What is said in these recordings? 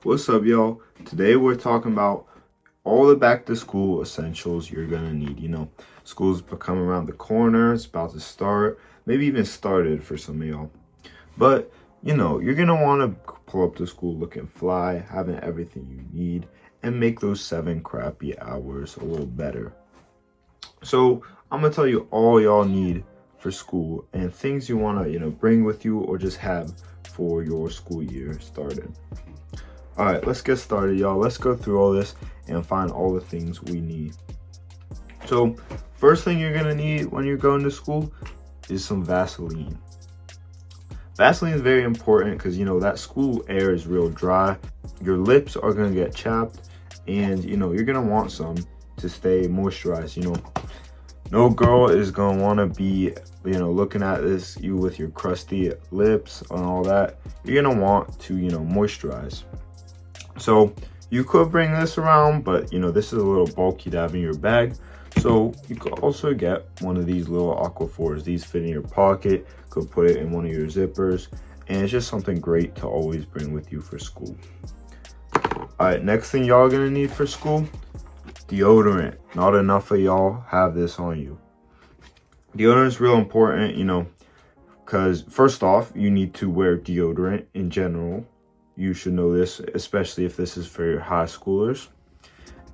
What's up, y'all? Today we're talking about all the back to school essentials you're gonna need. School's coming around the corner, it's about to start, maybe even started for some of y'all. But, you're gonna wanna pull up to school looking fly, having everything you need, and make those 7 crappy hours a little better. So, I'm gonna tell you all y'all need for school and things you wanna, bring with you or just have for your school year started. All right, let's get started, y'all. Let's go through all this and find all the things we need. So, first thing you're gonna need when you're going to school is some Vaseline. Vaseline is very important because that school air is real dry. Your lips are gonna get chapped, and you're gonna want some to stay moisturized. No girl is gonna want to be looking at you with your crusty lips and all that. You're gonna want to moisturize. So you could bring this around, but this is a little bulky to have in your bag. So you could also get one of these little Aquaphors. These fit in your pocket, could put it in one of your zippers, and it's just something great to always bring with you for school. All right, next thing y'all gonna need for school, deodorant. Not enough of y'all have this on you. Deodorant is real important, because first off, you need to wear deodorant in general. You should know this, especially if this is for your high schoolers.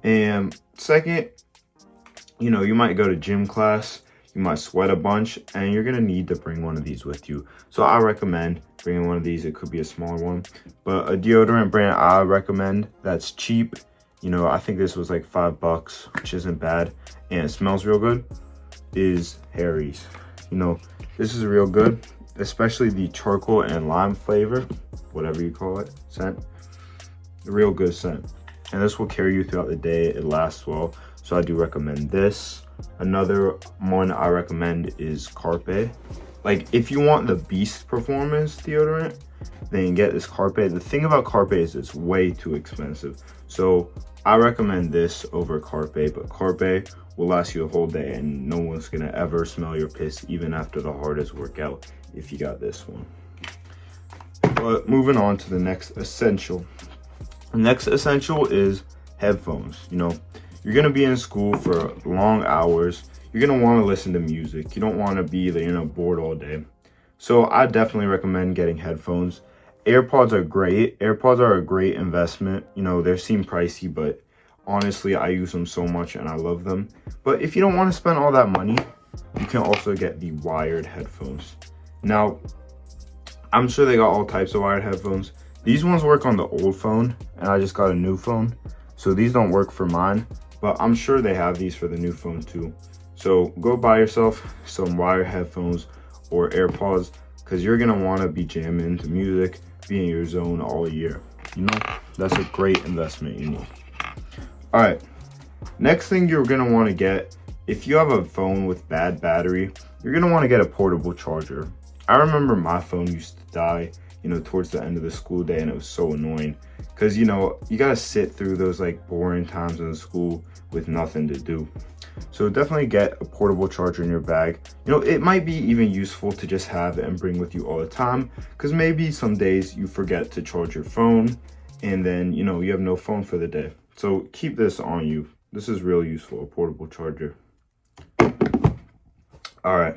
And second, you might go to gym class, you might sweat a bunch, and you're gonna need to bring one of these with you. So I recommend bringing one of these. It could be a smaller one, but a deodorant brand I recommend that's cheap. I think this was like $5, which isn't bad, and it smells real good, is Harry's. This is real good, especially the charcoal and lime flavor, whatever you call it, scent. A real good scent. And this will carry you throughout the day. It lasts well. So I do recommend this. Another one I recommend is Carpe. Like, if you want the beast performance deodorant, then get this Carpe. The thing about Carpe is it's way too expensive. So I recommend this over Carpe, but Carpe will last you a whole day and no one's gonna ever smell your piss even after the hardest workout if you got this one. But moving on to the next essential. The next essential is headphones. You're gonna be in school for long hours. You're gonna want to listen to music. You don't want to be bored all day. So I definitely recommend getting headphones. AirPods are great. AirPods are a great investment. They seem pricey, but honestly, I use them so much and I love them. But if you don't want to spend all that money, you can also get the wired headphones. Now, I'm sure they got all types of wired headphones. These ones work on the old phone, and I just got a new phone, so these don't work for mine, but I'm sure they have these for the new phone too. So go buy yourself some wired headphones or AirPods, because you're gonna want to be jamming to music, be in your zone all year. That's a great investment you need. All right, next thing you're gonna want to get, if you have a phone with bad battery, you're gonna want to get a portable charger. I remember my phone used to die, towards the end of the school day, and it was so annoying because, you gotta sit through those like boring times in the school with nothing to do. So definitely get a portable charger in your bag. It might be even useful to just have it and bring with you all the time, because maybe some days you forget to charge your phone and then, you have no phone for the day. So keep this on you. This is real useful, a portable charger. All right.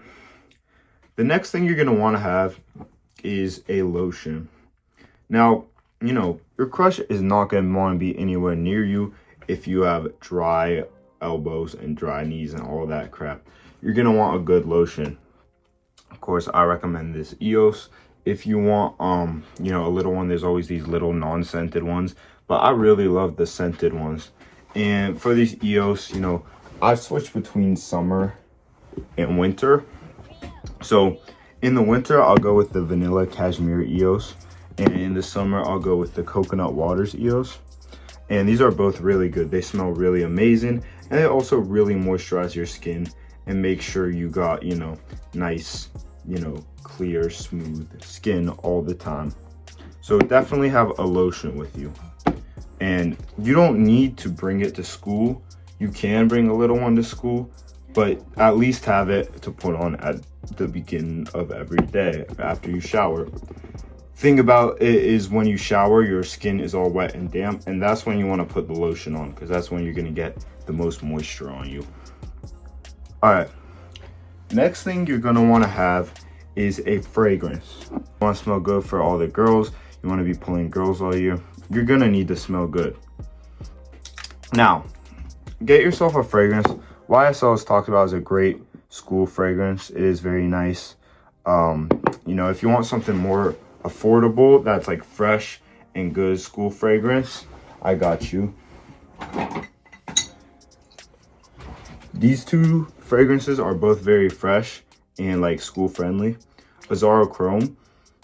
The next thing you're gonna want to have is a lotion. Now, your crush is not gonna want to be anywhere near you if you have dry elbows and dry knees and all that crap. You're gonna want a good lotion. Of course, I recommend this EOS. If you want a little one, there's always these little non-scented ones, but I really love the scented ones. And for these EOS, I switch between summer and winter. So in the winter, I'll go with the vanilla cashmere EOS, and in the summer, I'll go with the coconut waters EOS. And these are both really good. They smell really amazing, and they also really moisturize your skin and make sure you got, nice, clear, smooth skin all the time. So definitely have a lotion with you. And you don't need to bring it to school. You can bring a little one to school, but at least have it to put on at the beginning of every day after you shower. thing about it is when you shower, your skin is all wet and damp, and that's when you want to put the lotion on, because that's when you're going to get the most moisture on you. All right, next thing you're going to want to have is a fragrance. You want to smell good for all the girls. You want to be pulling girls all year. You're going to need to smell good. Now, get yourself a fragrance. YSL is talked about as a great school fragrance. It is very nice. You know, if you want something more affordable that's like fresh and good school fragrance, I got you. These two fragrances are both very fresh and like school friendly. Azaro Chrome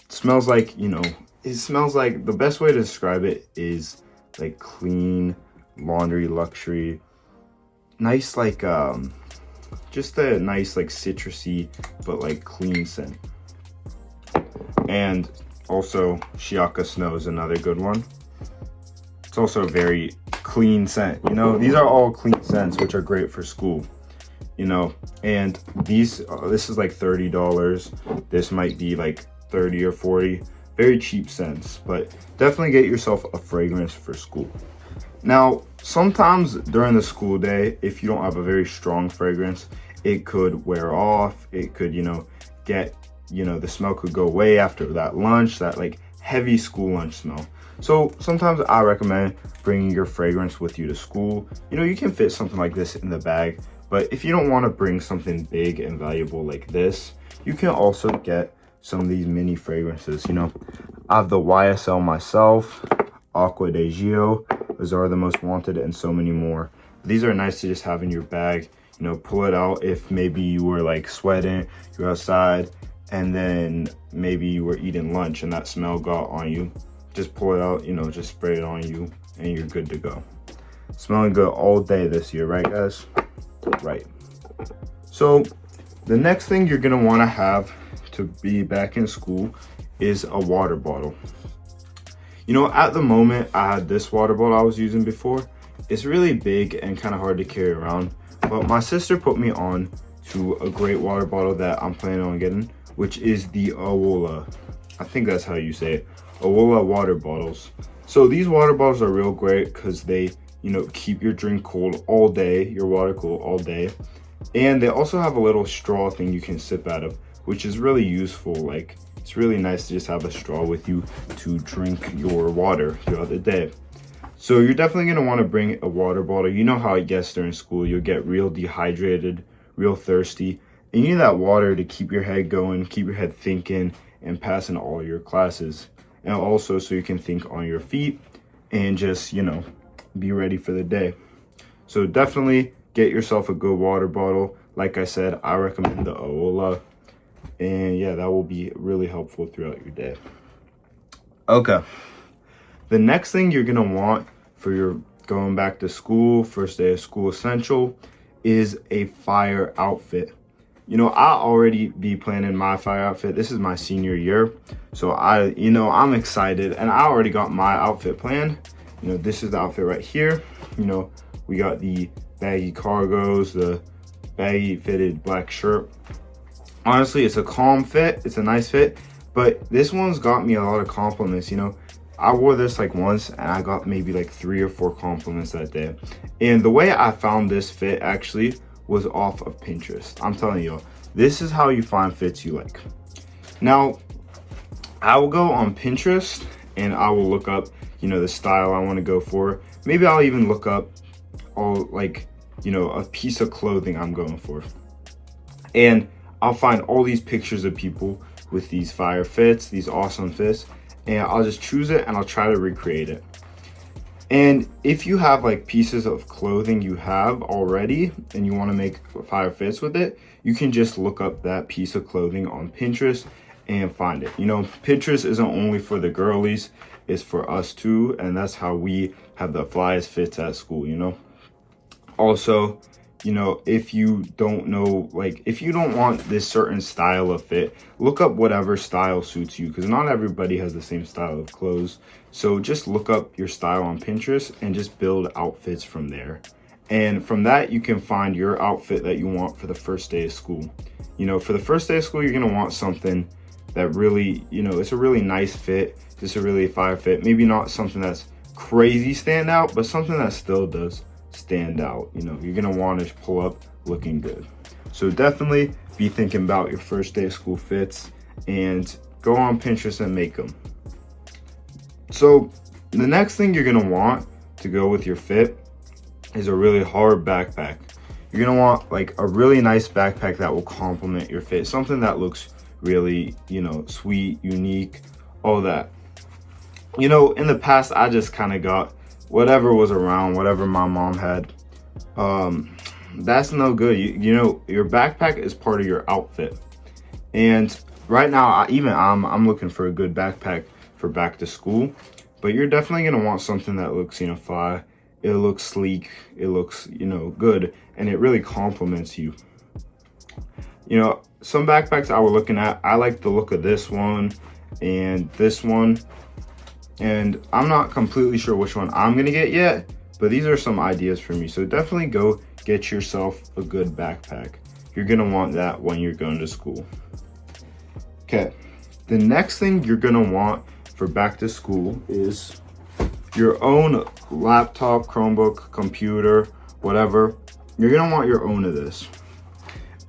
smells like, you know, it smells like, the best way to describe it is like clean laundry luxury, nice, like just a nice like citrusy but like clean scent. And also Shiaka Snow is another good one. It's also a very clean scent. You know, these are all clean scents which are great for school, you know. And these this is like $30. This might be like 30 or 40. Very cheap scents, but definitely get yourself a fragrance for school. Now, sometimes during the school day, if you don't have a very strong fragrance, it could wear off. It could, you know, get, you know, the smell could go away after that lunch, that like heavy school lunch smell. So sometimes I recommend bringing your fragrance with you to school. You know, you can fit something like this in the bag, but if you don't want to bring something big and valuable like this, you can also get some of these mini fragrances. You know, I have the YSL myself, Aqua de Gio, those are the most wanted, and so many more. These are nice to just have in your bag. You know, pull it out if maybe you were like sweating, you're outside, and then maybe you were eating lunch and that smell got on you. Just pull it out, you know, just spray it on you and you're good to go. Smelling good all day this year, right guys? Right. So the next thing you're gonna wanna have to be back in school is a water bottle. You know, at the moment, I had this water bottle I was using before. It's really big and kind of hard to carry around, but my sister put me on to a great water bottle that I'm planning on getting, which is the Awola. I think that's how you say it. Awola water bottles. So these water bottles are real great because they, you know, keep your drink cold all day, your water cool all day. And they also have a little straw thing you can sip out of, which is really useful. Like, it's really nice to just have a straw with you to drink your water throughout the day. So you're definitely going to want to bring a water bottle. You know how it gets during school. You'll get real dehydrated, real thirsty. And you need that water to keep your head going, keep your head thinking, and passing all your classes. And also so you can think on your feet and just, you know, be ready for the day. So definitely get yourself a good water bottle. Like I said, I recommend the Awola. And yeah, that will be really helpful throughout your day. Okay. The next thing you're going to want for your going back to school, first day of school essential, is a fire outfit. You know, I already be planning my fire outfit. This is my senior year. So I'm excited and I already got my outfit planned. You know, this is the outfit right here. You know, we got the baggy cargos, the baggy fitted black shirt. Honestly, it's a calm fit. It's a nice fit, but this one's got me a lot of compliments. You know, I wore this like once and I got maybe like 3 or 4 compliments that day. And the way I found this fit actually was off of Pinterest. I'm telling you, this is how you find fits you like. Now, I will go on Pinterest and I will look up, you know, the style I want to go for. Maybe I'll even look up all like, you know, a piece of clothing I'm going for. And I'll find all these pictures of people with these fire fits, these awesome fits, and I'll just choose it and I'll try to recreate it. And if you have like pieces of clothing you have already and you want to make fire fits with it, you can just look up that piece of clothing on Pinterest and find it. You know, Pinterest isn't only for the girlies, it's for us too, and that's how we have the flyest fits at school, you know. Also, you know, if you don't know, like if you don't want this certain style of fit, look up whatever style suits you, because not everybody has the same style of clothes. So just look up your style on Pinterest and just build outfits from there. And from that, you can find your outfit that you want for the first day of school. You know, for the first day of school, you're going to want something that really, you know, it's a really nice fit, just a really fire fit. Maybe not something that's crazy stand out, but something that still does stand out. You know, you're gonna want to pull up looking good. So definitely be thinking about your first day of school fits and go on Pinterest and make them. So the next thing you're gonna want to go with your fit is a really hard backpack. You're gonna want like a really nice backpack that will complement your fit, something that looks really, you know, sweet, unique, all that. You know, in the past, I just kind of got whatever was around, whatever my mom had. That's no good. You know, your backpack is part of your outfit. And right now, I'm looking for a good backpack for back to school. But you're definitely gonna want something that looks, you know, fly. It looks sleek. It looks, you know, good, and it really complements you. You know, some backpacks I was looking at, I like the look of this one and this one. And I'm not completely sure which one I'm gonna get yet, but these are some ideas for me. So definitely go get yourself a good backpack. You're gonna want that when you're going to school. Okay, the next thing you're gonna want for back to school is your own laptop, Chromebook, computer, whatever. You're gonna want your own of this.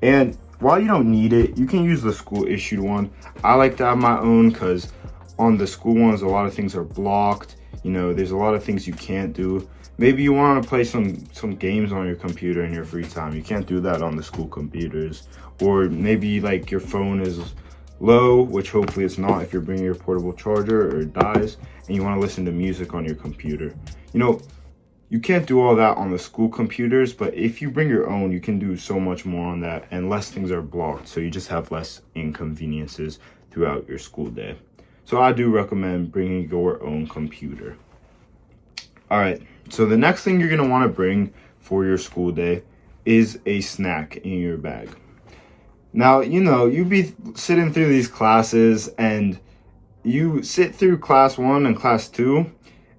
And while you don't need it, you can use the school issued one. I like to have my own because on the school ones, a lot of things are blocked. You know, there's a lot of things you can't do. Maybe you want to play some games on your computer in your free time. You can't do that on the school computers. Or maybe like your phone is low, which hopefully it's not if you're bringing your portable charger, or it dies and you want to listen to music on your computer. You know, you can't do all that on the school computers, but if you bring your own, you can do so much more on that, and less things are blocked, so you just have less inconveniences throughout your school day. So I do recommend bringing your own computer. All right, so the next thing you're gonna wanna bring for your school day is a snack in your bag. Now, you know, you be sitting through these classes and you sit through class 1 and class 2,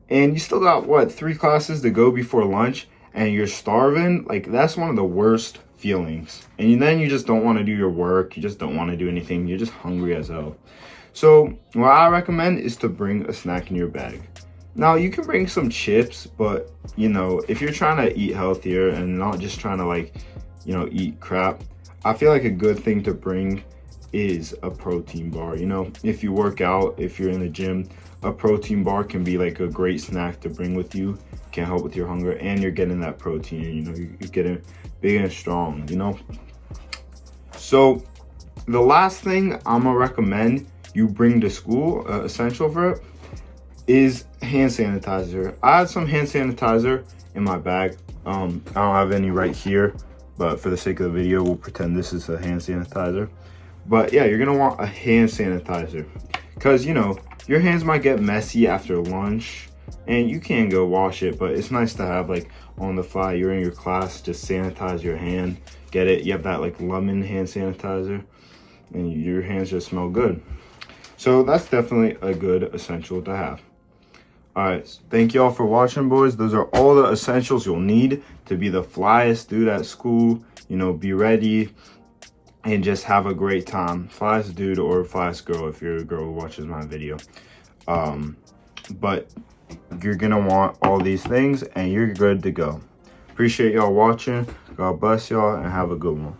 and you still got, what, 3 classes to go before lunch, and you're starving. Like, that's one of the worst feelings. And then you just don't wanna do your work, you just don't wanna do anything, you're just hungry as hell. So what I recommend is to bring a snack in your bag. Now you can bring some chips, but you know, if you're trying to eat healthier and not just trying to, like, you know, eat crap, I feel like a good thing to bring is a protein bar. You know, if you work out, if you're in the gym, a protein bar can be like a great snack to bring with you. Can help with your hunger, and you're getting that protein, you know, you're getting big and strong, you know. So the last thing I'm gonna recommend you bring to school, essential for it, is hand sanitizer. I had some hand sanitizer in my bag. I don't have any right here, but for the sake of the video, we'll pretend this is a hand sanitizer. But yeah, you're gonna want a hand sanitizer because, you know, your hands might get messy after lunch and you can go wash it, but it's nice to have, like, on the fly, you're in your class, just sanitize your hand, get it. You have that like lemon hand sanitizer and your hands just smell good. So that's definitely a good essential to have. All right, thank y'all for watching, boys. Those are all the essentials you'll need to be the flyest dude at school. You know, be ready and just have a great time. Flyest dude or flyest girl if you're a girl who watches my video. But you're gonna want all these things and you're good to go. Appreciate y'all watching. God bless y'all and have a good one.